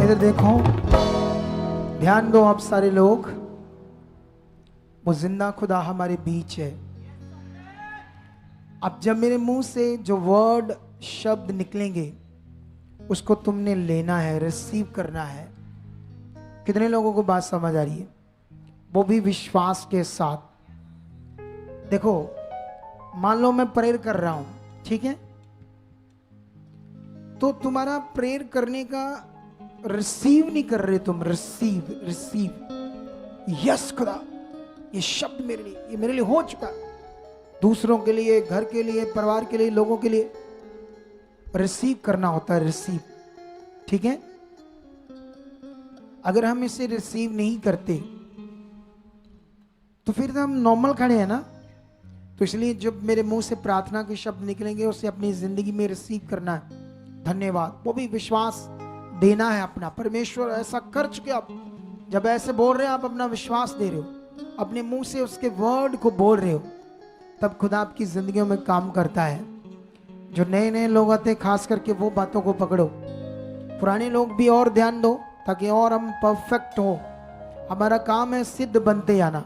इधर देखो, ध्यान दो आप सारे लोग। वो जिंदा खुदा हमारे बीच है। अब जब मेरे मुंह से जो वर्ड शब्द निकलेंगे उसको तुमने लेना है, रिसीव करना है। कितने लोगों को बात समझ आ रही है? वो भी विश्वास के साथ। देखो, मान लो मैं प्रेयर कर रहा हूं, ठीक है? तो तुम्हारा प्रेयर करने का रिसीव नहीं कर रहे तुम, रिसीव। यस खुदा, ये शब्द मेरे लिए, ये मेरे लिए हो चुका। दूसरों के लिए, घर के लिए, परिवार के लिए, लोगों के लिए रिसीव करना होता है, रिसीव। ठीक है? अगर हम इसे रिसीव नहीं करते तो फिर तो हम नॉर्मल खड़े हैं ना। तो इसलिए जब मेरे मुंह से प्रार्थना के शब्द निकलेंगे उसे अपनी जिंदगी में रिसीव करना है। धन्यवाद, वो भी विश्वास देना है अपना। परमेश्वर ऐसा कर चुके, आप जब ऐसे बोल रहे हैं आप अपना विश्वास दे रहे हो, अपने मुंह से उसके वर्ड को बोल रहे हो, तब खुदा आपकी जिंदगियों में काम करता है। जो नए नए लोग आते हैं खास करके वो बातों को पकड़ो, पुराने लोग भी और ध्यान दो ताकि और हम परफेक्ट हो। हमारा काम है सिद्ध बनते आना।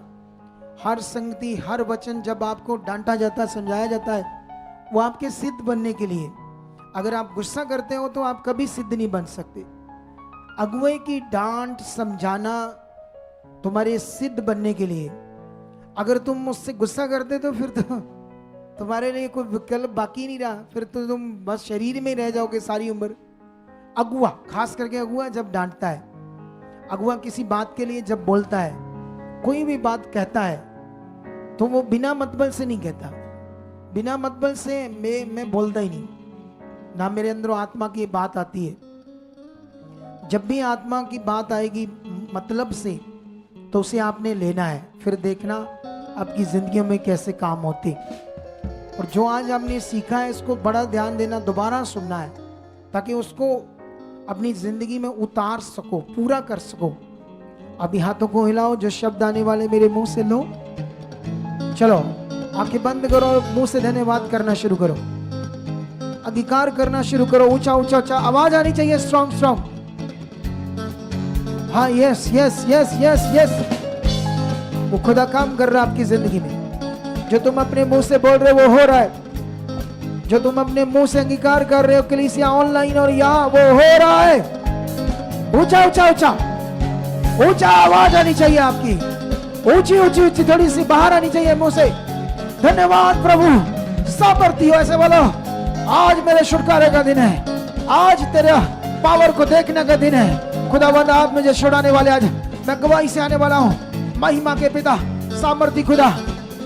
हर संगति, हर वचन जब आपको डांटा जाता है, समझाया जाता है, वो आपके सिद्ध बनने के लिए। अगर आप गुस्सा करते हो तो आप कभी सिद्ध नहीं बन सकते। अगुवे की डांट समझाना तुम्हारे सिद्ध बनने के लिए। अगर तुम मुझसे गुस्सा करते तो फिर तो तुम्हारे लिए कोई विकल्प बाकी नहीं रहा, फिर तो तुम बस शरीर में रह जाओगे सारी उम्र। अगुआ, खास करके अगुआ जब डांटता है, अगुआ किसी बात के लिए जब बोलता है, कोई भी बात कहता है तो वो बिना मतलब से नहीं कहता। बिना मतलब से मैं बोलता ही नहीं ना। मेरे अंदर आत्मा की बात आती है। जब भी आत्मा की बात आएगी मतलब से, तो उसे आपने लेना है। फिर देखना आपकी जिंदगियों में कैसे काम होते। और जो आज आपने सीखा है इसको बड़ा ध्यान देना, दोबारा सुनना है ताकि उसको अपनी जिंदगी में उतार सको, पूरा कर सको। अभी हाथों को हिलाओ, जो शब्द आने वाले मेरे मुंह से लो। चलो आंखें बंद करो और मुंह से धन्यवाद करना शुरू करो, अंगीकार करना शुरू करो। ऊंचा ऊंचा ऊंचा आवाज आनी चाहिए, स्ट्रॉन्ग स्ट्रॉन्ग। हाँ, yes yes yes yes yes. वो खुदा काम कर रहा है आपकी जिंदगी में। जो तुम अपने मुंह से बोल रहे हो वो हो रहा है। जो तुम अपने मुंह से अंगीकार कर रहे हो कलीसिया ऑनलाइन और यहाँ, वो हो रहा है। ऊंचा ऊंचा ऊंचा ऊंचा आवाज आनी चाहिए आपकी, ऊंची ऊंची ऊंची, थोड़ी सी बाहर आनी चाहिए मुंह से। धन्यवाद प्रभु, सामर्थ्य हो ऐसे बोलो। आज मेरे छुटकारे का दिन है, आज तेरा पावर को देखने का दिन है। खुदावंद आप मुझे छुड़ाने वाले, आज मैं गवाही से आने वाला हूँ। महिमा के पिता, सामर्थ्य खुदा,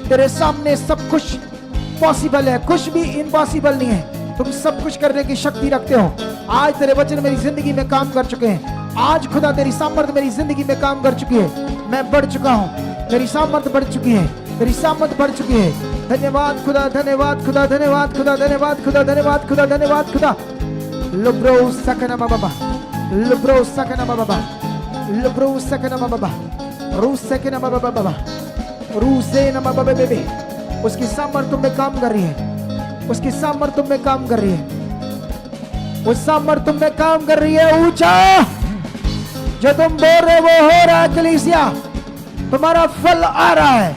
तेरे सामने सब कुछ पॉसिबल है, कुछ भी इम्पॉसिबल नहीं है। तुम सब कुछ करने की शक्ति रखते हो। आज तेरे वचन मेरी जिंदगी में काम कर चुके हैं। आज खुदा तेरी सामर्थ्य मेरी जिंदगी में काम कर चुकी है। मैं बढ़ चुका हूँ, तेरी सामर्थ्य बढ़ चुकी है, तेरी सामर्थ्य बढ़ चुकी है। धन्यवाद खुदा, धन्यवाद खुदा, धन्यवाद खुदा, धन्यवाद खुदा, धन्यवाद खुदा, धन्यवाद खुदा। लुब्रो सकना बाबा, लुब्रो सकना बाबा, लुब्रो सकना बाबा, रू सकना बाबा, रू से ना बाबा बेबे। उसकी सामर्थ्य तुम में काम कर रही है, उसकी सामर्थ्य तुम में काम कर रही है, उस सामर्थ्य तुम में काम कर रही है। ऊंचा जो तुम बोल रहे वो हो रहा है। कलीसिया तुम्हारा फल आ रहा है,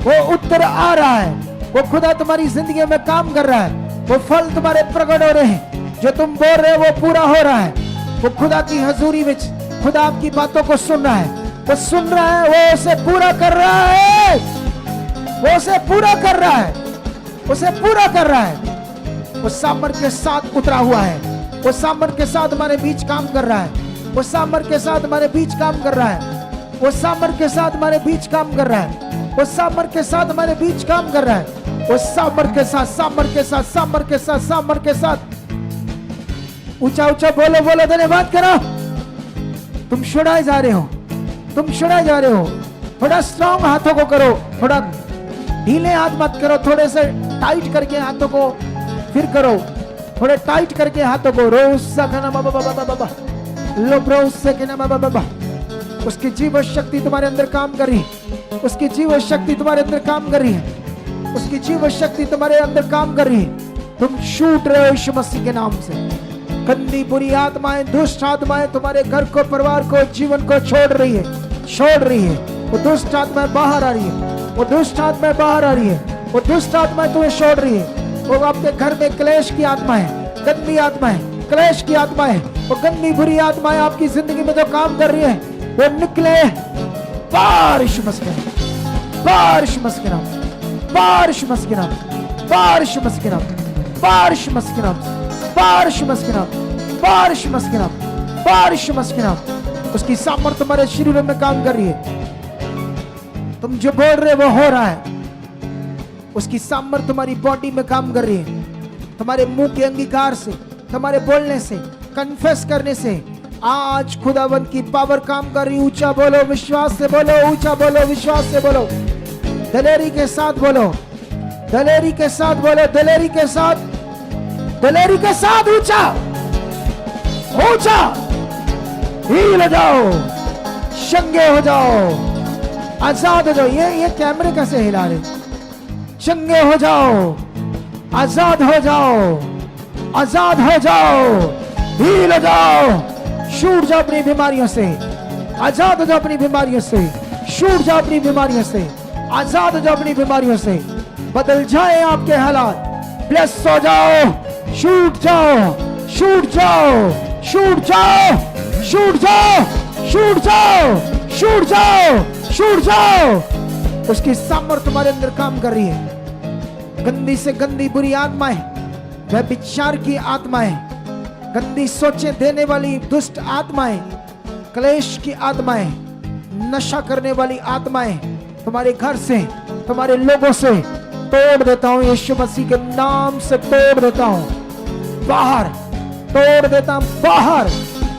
वो उत्तर आ रहा है, वो खुदा तुम्हारी जिंदगी में काम कर रहा है। वो फल तुम्हारे प्रकट हो रहे हैं। जो तुम बोल रहे हो वो पूरा हो रहा है। वो खुदा की हजूरी में खुदा आपकी बातों को सुन रहा है, वो सुन रहा है, वो उसे पूरा कर रहा है, वो उसे पूरा कर रहा है, उसे पूरा कर रहा है। वो सामर्थ्य के साथ उतरा हुआ है, वो सामर्थ्य के साथ हमारे बीच काम कर रहा है, वो सामर्थ्य के साथ हमारे बीच काम कर रहा है, वो सामर्थ्य के साथ हमारे बीच काम कर रहा है, वो सामर्थ्य के साथ हमारे बीच काम कर रहा है, वो सामर्थ्य के साथ, सामर्थ्य के साथ, सामर्थ्य के साथ, सामर्थ्य के साथ। ऊंचा ऊंचा बोलो, बोलो धन्यवाद करो। तुम छुड़ाए जा रहे हो, तुम छुड़ाए जा रहे हो। थोड़ा स्ट्रॉन्ग हाथों को करो, थोड़ा ढीले हाथ मत करो, थोड़े से टाइट करके हाथों को फिर करो, थोड़े टाइट करके हाथों को। रोसा खाना बाबा बाबा बाबा, लो ब्रो से कहना बाबा बाबा। उसकी जीव शक्ति तुम्हारे अंदर काम कर रही है, उसकी जीव शक्ति तुम्हारे अंदर काम कर रही है, उसकी जीव शक्ति तुम्हारे अंदर काम कर रही है। तुम छूट रहे हो यीशु मसीह के नाम से, गंदी बुरी आत्माएं, दुष्ट आत्माएं तुम्हारे घर को, परिवार को, जीवन को छोड़ रही है। वो दुष्ट आत्माएं बाहर आ रही है, वो दुष्ट आत्माएं बाहर आ रही है, वो दुष्ट आत्माएं तुम्हें छोड़ रही है। वो आपके घर में क्लेश की आत्मा है, गंदी आत्मा है, क्लेश की आत्मा है, वो गंदी बुरी आत्माएं आपकी जिंदगी में जो काम कर रही है वो निकले बारिश मस्किना, बारिश मस्किना, बारिश मस्किना, बारिश मस्किना, बारिश मस्किना, बारिश मस्किना, बारिश मस्किना, बारिश मस्किना। उसकी सामर्थ्य तुम्हारे शरीर में काम कर रही है। तुम जो बोल रहे वो हो रहा है। उसकी सामर्थ्य तुम्हारी बॉडी में काम कर रही है। तुम्हारे मुंह के अंगीकार से, तुम्हारे बोलने से, कन्फेस करने से आज खुदावंत की पावर काम कर रही। ऊंचा बोलो, विश्वास से बोलो, ऊंचा बोलो, विश्वास से बोलो, दलेरी के साथ बोलो, दलेरी के साथ बोलो, दलेरी के साथ, दलेरी के साथ ऊंचा ऊंचा हिल जाओ, शंगे हो जाओ, आजाद हो जाओ। ये कैमरे कैसे हिला रहे? शंगे हो जाओ, आजाद हो जाओ, आजाद हो जाओ, हिल हो जाओ, छूट जाओ अपनी बीमारियों से, आजाद हो जाओ अपनी बीमारियों से, छूट जाओ अपनी बीमारियों से, आजाद हो जाओ अपनी बीमारियों से। बदल जाए आपके हालात, ब्लेस हो जाओ, छूट जाओ, छूट जाओ, छूट जाओ, छूट जाओ, छूट जाओ, छूट जाओ, छूट जाओ। उसकी सामर्थ्य तुम्हारे अंदर काम कर रही है। गंदी से गंदी बुरी आत्माएं, वह विचार की आत्माएं, गंदी सोचें देने वाली दुष्ट आत्माएं, क्लेश की आत्माएं, नशा करने वाली आत्माएं तुम्हारे घर से, तुम्हारे लोगों से तोड़ देता हूं। यीशु मसीह के नाम से तोड़ देता हूं, बाहर तोड़ देता हूं, बाहर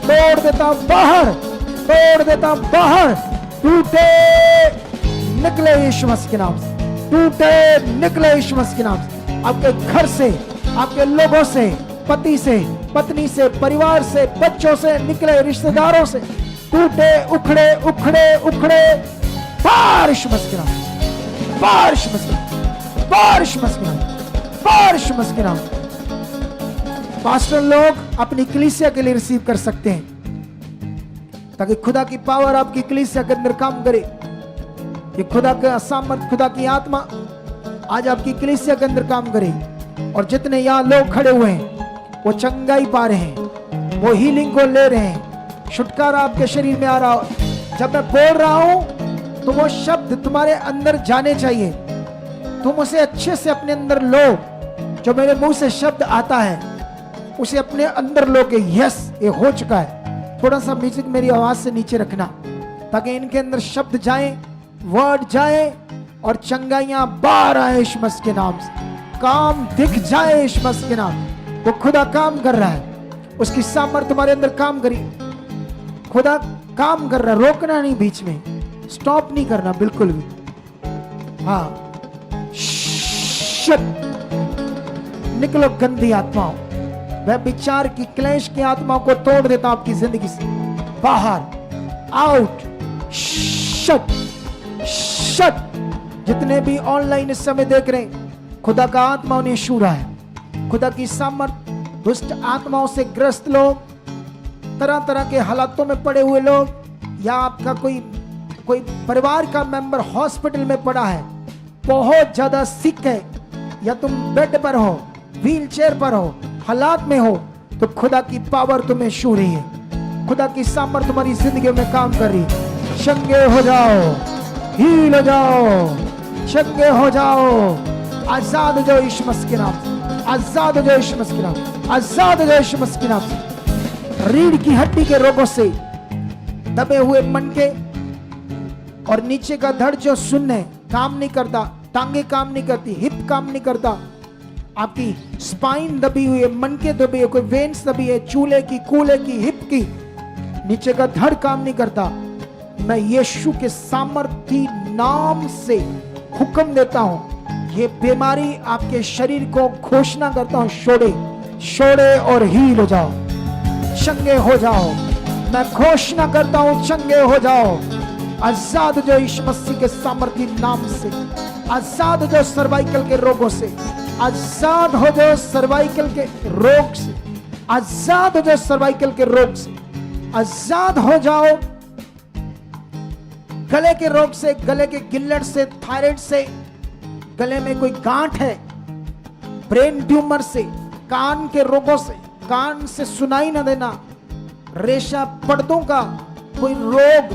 तोड़ देता हूं, बाहर तोड़ देता हूं, बाहर टूटे निकले यीशु मसीह के नाम से, टूटे निकले यीशु मसीह के नाम से। आपके घर से, आपके लोगों से, पति से, पत्नी से, परिवार से, बच्चों से निकले, रिश्तेदारों से टूटे, उखड़े उखड़े उखड़े बारिश मसीह के नाम, बारिश मसीह, बारिश मसीह के नाम, बारिश मसीह के नाम। पास्टर लोग अपनी कलीसिया के लिए रिसीव कर सकते हैं ताकि खुदा की पावर आपकी कलीसिया के अंदर काम करे। ये खुदा का सामर्थ, खुदा की आत्मा आज आपकी कलीसिया के अंदर काम करे। और जितने यहाँ लोग खड़े हुए हैं वो चंगाई पा रहे हैं, वो हीलिंग को ले रहे हैं, छुटकारा आपके शरीर में आ रहा हो। जब मैं बोल रहा हूं तो वो शब्द तुम्हारे अंदर जाने चाहिए। तुम उसे अच्छे से अपने अंदर लो। जो मेरे मुंह से शब्द आता है उसे अपने अंदर लो कि यस ये हो चुका है। थोड़ा सा म्यूजिक मेरी आवाज से नीचे रखना ताकि इनके अंदर शब्द जाए, वर्ड जाए और चंगाइयां बाहर आए यीशु मसीह के नाम से, काम दिख जाए यीशु मसीह के नाम। तो खुदा काम कर रहा है, उसकी सामर्थ्य तुम्हारे अंदर काम करी। खुदा काम कर रहा है, रोकना नहीं, बीच में स्टॉप नहीं करना बिल्कुल भी। हाँ, निकलो गंदी आत्माओं, वह विचार की, क्लेश की आत्माओं को तोड़ देता आपकी जिंदगी से बाहर, आउट, शट शट। जितने भी ऑनलाइन इस समय देख रहे हैं, खुदा का आत्मा उन्हें छू रहा है। खुदा की सामर्थ दुष्ट आत्माओं से ग्रस्त लोग, तरह तरह के हालातों में पड़े हुए लोग, या आपका कोई परिवार का मेंबर हॉस्पिटल में पड़ा है, बहुत ज्यादा सिक है, या तुम बेड पर हो, व्हील चेयर पर हो, हालात में हो, तो खुदा की पावर तुम्हें छू रही है। खुदा की सामर्थ तुम्हारी जिंदगी में काम कर रही है। शंगे हो जाओ, हील हो जाओ, शंगे हो जाओ, आजाद हो जाओ यीशु मसीह के नाम से, आजाद हो जाओ यीशु मसीह के नाम, आजाद हो जाओ यीशु मसीह के नाम से। रीढ़ की हड्डी के रोगों से, दबे हुए मनके और नीचे का धड़ जो सुनने काम नहीं करता, टांगे काम नहीं करती, हिप काम नहीं करता, आपकी स्पाइन दबी हुई है, मनके दबी है, कोई वेन्स दबी है, चूले की, कूले की, हिप की, नीचे का धड़ काम नहीं करता, मैं यीशु के सामर्थी नाम से हुक्म देता हूं, ये बीमारी आपके शरीर को घोषणा करता हूं, छोड़े छोड़े और हील हो जाओ, चंगे हो जाओ। मैं घोषणा करता हूं, चंगे हो जाओ, आजाद जो यीशु मसीह के सामर्थी नाम से, आजाद हो जाओ सर्वाइकल के रोगों से, आजाद हो जाओ सर्वाइकल के रोग से, आजाद हो जाओ सर्वाइकल के रोग से, आजाद हो जाओ गले के रोग से, गले के गिल्लट से, थायराइड से, गले में कोई गांठ है, ब्रेन ट्यूमर से, कान के रोगों से, कान से सुनाई न देना, रेशा पर्दों का कोई रोग,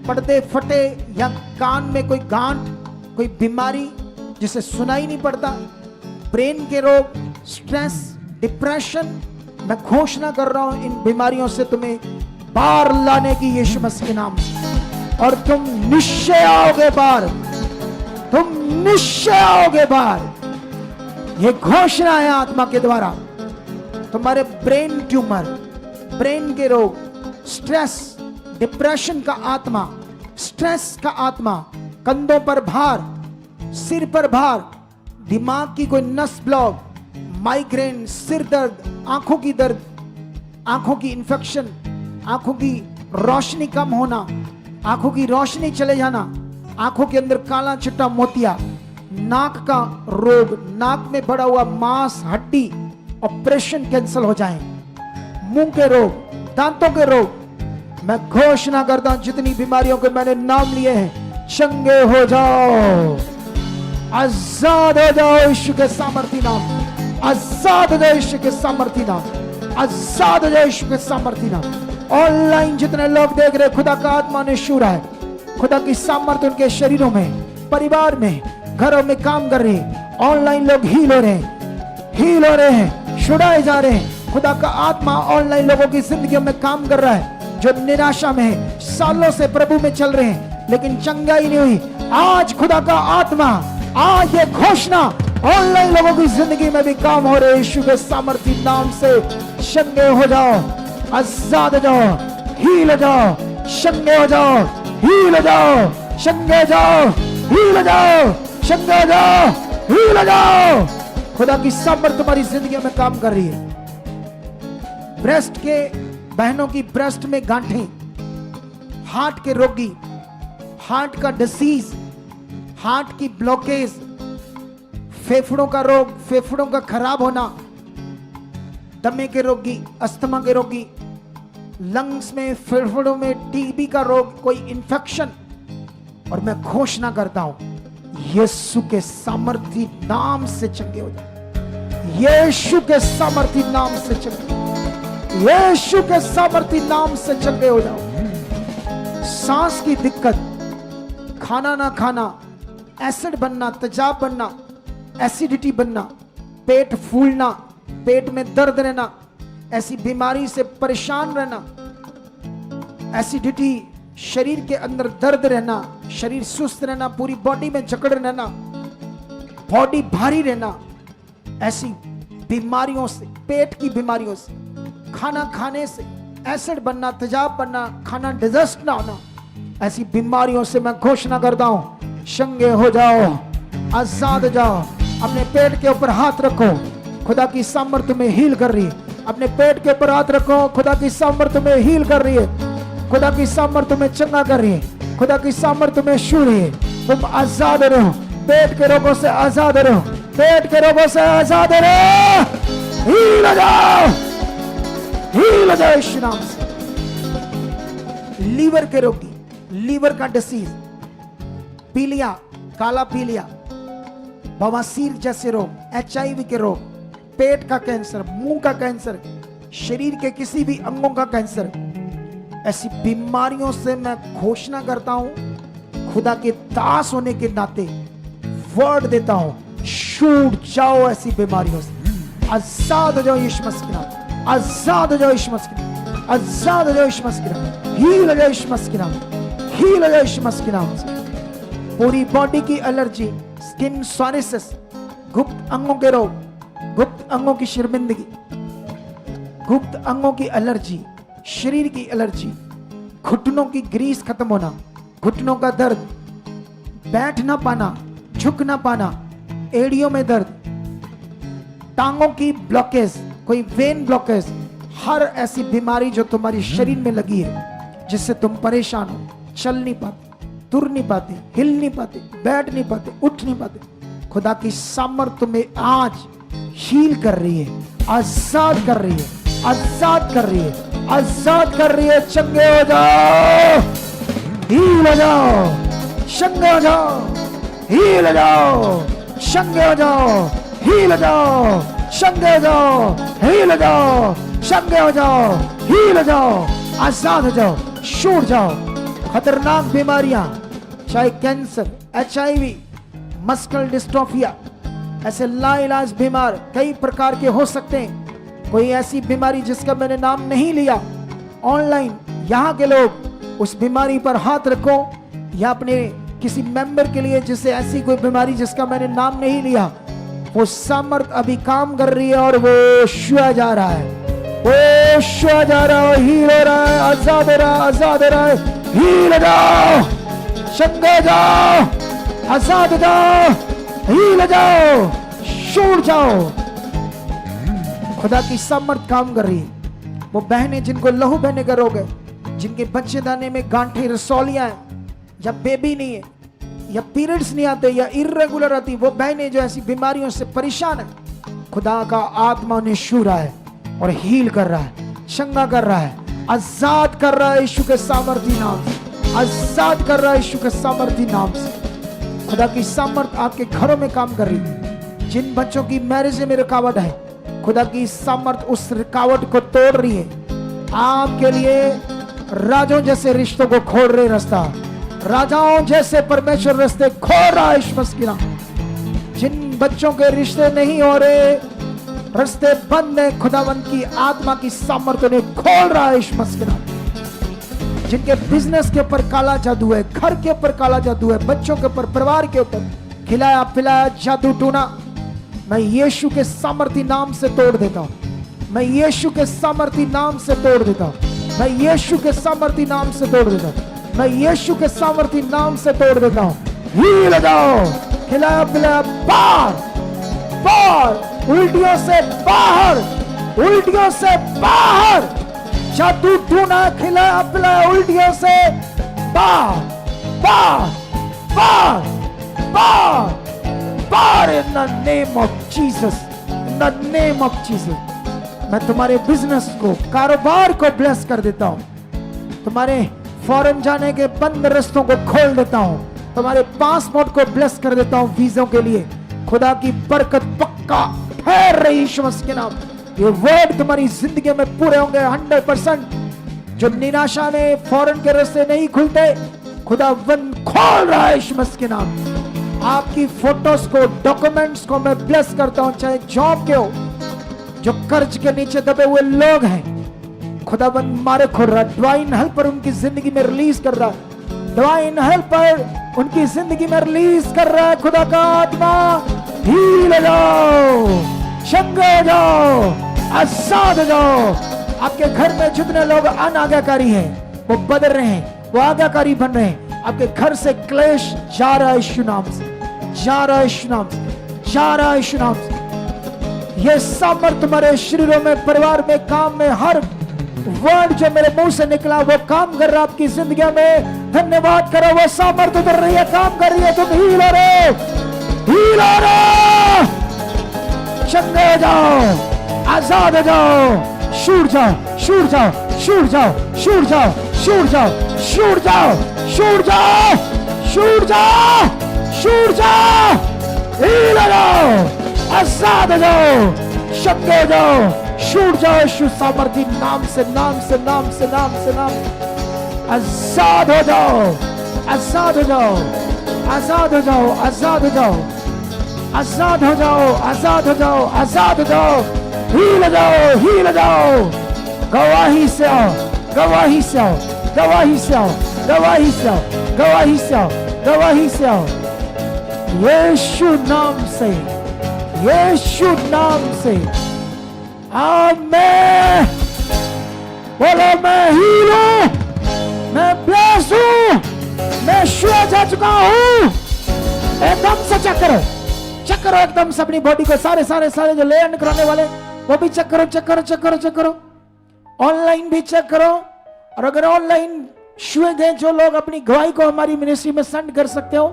पर्दे फटे या कान में कोई गांठ, कोई बीमारी जिसे सुनाई नहीं पड़ता, ब्रेन के रोग, स्ट्रेस, डिप्रेशन, मैं घोषणा कर रहा हूं इन बीमारियों से तुम्हें बाहर लाने की यीशु मसीह के नाम से, और तुम निश्चय आओगे बाहर, तुम निश्चय आओगे बाहर। ये घोषणा है आत्मा के द्वारा। तुम्हारे ब्रेन ट्यूमर, ब्रेन के रोग, स्ट्रेस, डिप्रेशन का आत्मा, स्ट्रेस का आत्मा, कंधों पर भार, सिर पर भार, दिमाग की कोई नस ब्लॉक, माइग्रेन, सिर दर्द, आंखों की दर्द, आंखों की इंफेक्शन, आंखों की रोशनी कम होना, आंखों की रोशनी चले जाना, आंखों के अंदर काला चिट्टा मोतिया, नाक का रोग, नाक में बढ़ा हुआ मांस, हड्डी, ऑपरेशन कैंसिल हो जाए, मुंह के रोग, दांतों के रोग, मैं घोषणा करता हूं जितनी बीमारियों के मैंने नाम लिए हैं, चंगे हो जाओ, आजाद हो जाओ यीशु के सामर्थी नाम, आजाद हो जाओ यीशु के सामर्थी नाम, आजाद हो जाओ यीशु के सामर्थी नाम। ऑनलाइन जितने लोग देख रहे, खुदा का आत्मा ने छू रहा है, खुदा की सामर्थ उनके शरीरों में, परिवार में, घरों में काम कर रही है। ऑनलाइन लोग हील हो रहे हैं, हील हो रहे हैं, छुड़ाए जा रहे हैं। खुदा का आत्मा ऑनलाइन लोगों की जिंदगियों में काम कर रहा है, जो निराशा में है, सालों से प्रभु में चल रहे हैं लेकिन चंगाई नहीं हुई। आज खुदा का आत्मा, आज ये घोषणा ऑनलाइन लोगों की जिंदगी में भी काम हो रहे हैं। यीशु के सामर्थी नाम से चंगे हो जाओ, आजाद हो जाओ, हील हो जाओ, चंगे हो जाओ, हील हो जाओ, चंगे हो जाओ, हील हो जाओ, चंगे हो जाओ, हील हो जाओ। खुदा की सामर्थ तुम्हारी जिंदगी में काम कर रही है। ब्रेस्ट के, बहनों की ब्रेस्ट में गांठें, हार्ट के रोगी, हार्ट का डिसीज, हार्ट की ब्लॉकेज, फेफड़ों का रोग, फेफड़ों का खराब होना, दमे के रोगी, अस्थमा के रोगी, लंग्स में, फेफड़ों में टीबी का रोग, कोई इंफेक्शन, और मैं घोषणा करता हूं यीशु के सामर्थी नाम से चंगे हो जाओ, यीशु के सामर्थी नाम से चंगे, यीशु के सामर्थी नाम से चंगे हो जाओ। सांस की दिक्कत, खाना ना खाना, एसिड बनना, तेजाब बनना, एसिडिटी बनना, पेट फूलना, पेट में दर्द रहना, ऐसी बीमारी से परेशान रहना, एसिडिटी, शरीर के अंदर दर्द रहना, शरीर सुस्त रहना, पूरी बॉडी में जकड़ रहना, बॉडी भारी रहना, ऐसी बीमारियों से, पेट की बीमारियों से, खाना खाने से एसिड बनना, तेजाब बनना, खाना डाइजेस्ट ना होना, ऐसी बीमारियों से मैं घोषणा करता हूं चंगे हो जाओ, आजाद हो जाओ। अपने पेट के ऊपर हाथ रखो, खुदा की सामर्थ में हील कर रही है। अपने पेट के ऊपर हाथ रखो, खुदा की सामर्थ में हील कर रही है, खुदा की सामर्थ में चंगा कर रही है, खुदा की सामर्थ में छू रही है। तुम आजाद रहो, पेट के रोगों से आजाद रहो, पेट के रोगों से आजाद रहो, हील हो जाओ, हील हो जाओ यीशु नाम से। लीवर के रोगी, लीवर का डिसीज, पीलिया, काला पीलिया, बवासीर जैसे रोग, HIV के रोग, पेट का कैंसर, मुंह का कैंसर, शरीर के किसी भी अंगों का कैंसर, ऐसी बीमारियों से मैं घोषणा करता हूं, खुदा के दास होने के नाते वर्ड देता हूं, छूट जाओ ऐसी बीमारियों से, आजाद हो जाओ यीशु मसीह के नाम, आजाद हो जाओ यीशु मसीह के नाम, आजाद हो जाओ यीशु मसीह के नाम, हील हो जाओ यीशु मसीह के नाम, हील हो जाओ यीशु मसीह के नाम से। पूरी बॉडी की एलर्जी, स्किन सोरियासिस, गुप्त अंगों के रोग, गुप्त अंगों की शर्मिंदगी, गुप्त अंगों की एलर्जी, शरीर की एलर्जी, घुटनों की ग्रीस खत्म होना, घुटनों का दर्द, बैठ ना पाना, झुक ना पाना, एड़ियों में दर्द, टांगों की ब्लॉकेज, कोई वेन ब्लॉकेज, हर ऐसी बीमारी जो तुम्हारी शरीर में लगी है, जिससे तुम परेशान हो, चल नहीं पाते, तुर नहीं पाते, हिल नहीं पाते, बैठ नहीं पाते, उठ नहीं पाते, खुदा की सामर्थ तुम्हें आज हील कर रही है, आजाद कर रही है, आजाद कर रही है, आजाद कर रही है। चंगे हो जाओ, हील हो जाओ, चंगे हो जाओ, हील हो जाओ, चंगे हो जाओ, हील हो जाओ, चंगे हो जाओ, हील हो जाओ, चंगे हो जाओ, हील हो जाओ, आजाद हो जाओ, छूट जाओ। खतरनाक बीमारियां, चाहे कैंसर, HIV, मस्कुलर डिस्ट्रोफिया, ऐसे लाइलाज बीमार कई प्रकार के हो सकते हैं। कोई ऐसी बीमारी जिसका मैंने नाम नहीं लिया, ऑनलाइन यहाँ के लोग उस बीमारी पर हाथ रखो, या अपने किसी मेंबर के लिए जिसे ऐसी कोई बीमारी जिसका मैंने नाम नहीं लिया, वो सामर्थ अभी काम कर रही है और वो छुआ जा रहा है, वो छुआ जा रहा है, हील हो रहा है, आजाद हो रहा है, आजाद हो रहा है। हील जाओ, चंगे जाओ, आजाद जाओ, हील जाओ, छूट जाओ। खुदा की सामर्थ काम कर रही है। वो बहनें जिनको लहू बहने का रोग है, जिनके बच्चेदाने में गांठें, रसौलियां हैं, या बेबी नहीं है, या पीरियड्स नहीं आते, या इर्रेगुलर आती, वो बहनें जो ऐसी बीमारियों से परेशान है, खुदा का आत्मा उन्हें छू रहा है और हील कर रहा है, चंगा कर रहा है, आजाद कर रहा है यीशु के सामर्थी नाम से, आजाद कर रहा है यीशु के सामर्थी नाम से। खुदा की सामर्थ आपके घरों में काम कर रही है। जिन बच्चों की मैरिज में रुकावट है, खुदा की सामर्थ उस रुकावट को तोड़ रही है। आपके लिए राजों जैसे रिश्तों को खोल रहे रास्ता, राजाओं जैसे परमेश्वर रास्ते खोल रहा है इस मस्किना। जिन बच्चों के रिश्ते नहीं हो रहे, रास्ते बंद है, खुदावंत की आत्मा की सामर्थ ने खोल रहा है इस मस्किना। जिनके बिजनेस के ऊपर काला जादू है, घर के ऊपर काला जादू है, बच्चों के ऊपर, परिवार के ऊपर खिलाया पिलाया जादू टूना, मैं यीशु के सामर्थी नाम से तोड़ देता हूं। मैं यीशु के सामर्थी नाम से तोड़ देता हूं। मैं यीशु के सामर्थी नाम से तोड़ देता हूं। मैं यीशु के सामर्थी नाम से तोड़ देता हूं। हील जाओ, खिलाया पिलाया बाहर, बाहर, उल्टियों से बाहर, उल्टियों से बाहर, जादू टूना, खिलाया पिलाया उल्टियों से बाहर, बाहर, बाहर, बाहर, बाहर, in the name of Jesus, in the name of Jesus। मैं तुम्हारे बिजनेस को, कारोबार को ब्लेस कर देता हूं। तुम्हारे फॉरेन जाने के बंद रास्तों को खोल देता हूं। तुम्हारे पासपोर्ट को ब्लेस कर देता हूं वीजों के लिए। खुदा की बरकत पक्का ठहर रही यीशु मसीह के नाम। ये वर्ड तुम्हारी जिंदगी में पूरे होंगे 100%। जो निराशा में फॉरेन के रास्ते नहीं खुलते, खुदा वन खोल रहा है यीशु मसीह के नाम। आपकी फोटोज को, डॉक्यूमेंट्स को मैं ब्लेस करता हूं, चाहे जॉब के हो, जो कर्ज के नीचे दबे हुए लोग हैं, खुदावन मारे खोल रहा है। डिवाइन हेल्पर उनकी जिंदगी में रिलीज कर रहा है। डिवाइन हेल्पर उनकी जिंदगी में रिलीज कर रहा है। खुदा का आत्मा हील जाओ, चंगे हो जाओ, आजाद हो जाओ। आपके घर में जितने लोग अनाज्ञाकारी हैं, वो बदल रहे हैं, वो आज्ञाकारी बन रहे हैं। आपके घर से क्लेश जा रहा है यीशु नाम से, जा रहा है यीशु नाम से, जा रहा है यीशु नाम से। ये सामर्थ तुम्हारे शरीरों में, परिवार में, काम में, हर वर्ड जो मेरे मुंह से निकला वो काम कर रहा है आपकी जिंदगी में। धन्यवाद करो, वो सामर्थ उतर रही है, काम कर रही है। तुम हील हो रहे हो, हील हो रहे हो, चंगे हो जाओ, आजाद हो जाओ, छूट जाओ, छूट जाओ, छूट जाओ, छूट जाओ, छूट जाओ, छूट जाओ, छूट जाओ, छूट जाओ, छूट जाओ, हील हो जाओ, आजाद हो जाओ, चंगे हो जाओ, छूट जाओ यीशु सामर्थी नाम से, नाम से, नाम से, नाम से, नाम। आजाद हो जाओ, आजाद हो जाओ, आजाद हो जाओ, आजाद हो जाओ, आजाद हो जाओ, आजाद हो जाओ, आजाद हो जाओ, हील जाओ, हील जाओ। गवाही से आओ, गवाही से आओ, गवाही से आओ, गवाही से आओ, गवाही से आओ, गवाही से आओ। यीशु नाम से, यीशु नाम से, आमीन। बोलो मैं हील हूं, मैं ब्लेस हूं, मैं छुआ जा चुका हूं। एकदम से चेक करो, चेक करो एकदम से अपनी बॉडी को। सारे सारे सारे जो लैंड कराने वाले वो भी चेक करो, चेक करो, चेक करो, चेक करो। ऑनलाइन भी चेक करो। और अगर ऑनलाइन छुए गए जो लोग, अपनी गवाही को हमारी मिनिस्ट्री में सेंड कर सकते हो,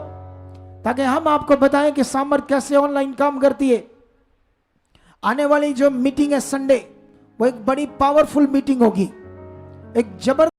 ताकि हम आपको बताएं कि सामर्थ कैसे ऑनलाइन काम करती है। आने वाली जो मीटिंग है संडे, वो एक बड़ी पावरफुल मीटिंग होगी, एक जबरदस्त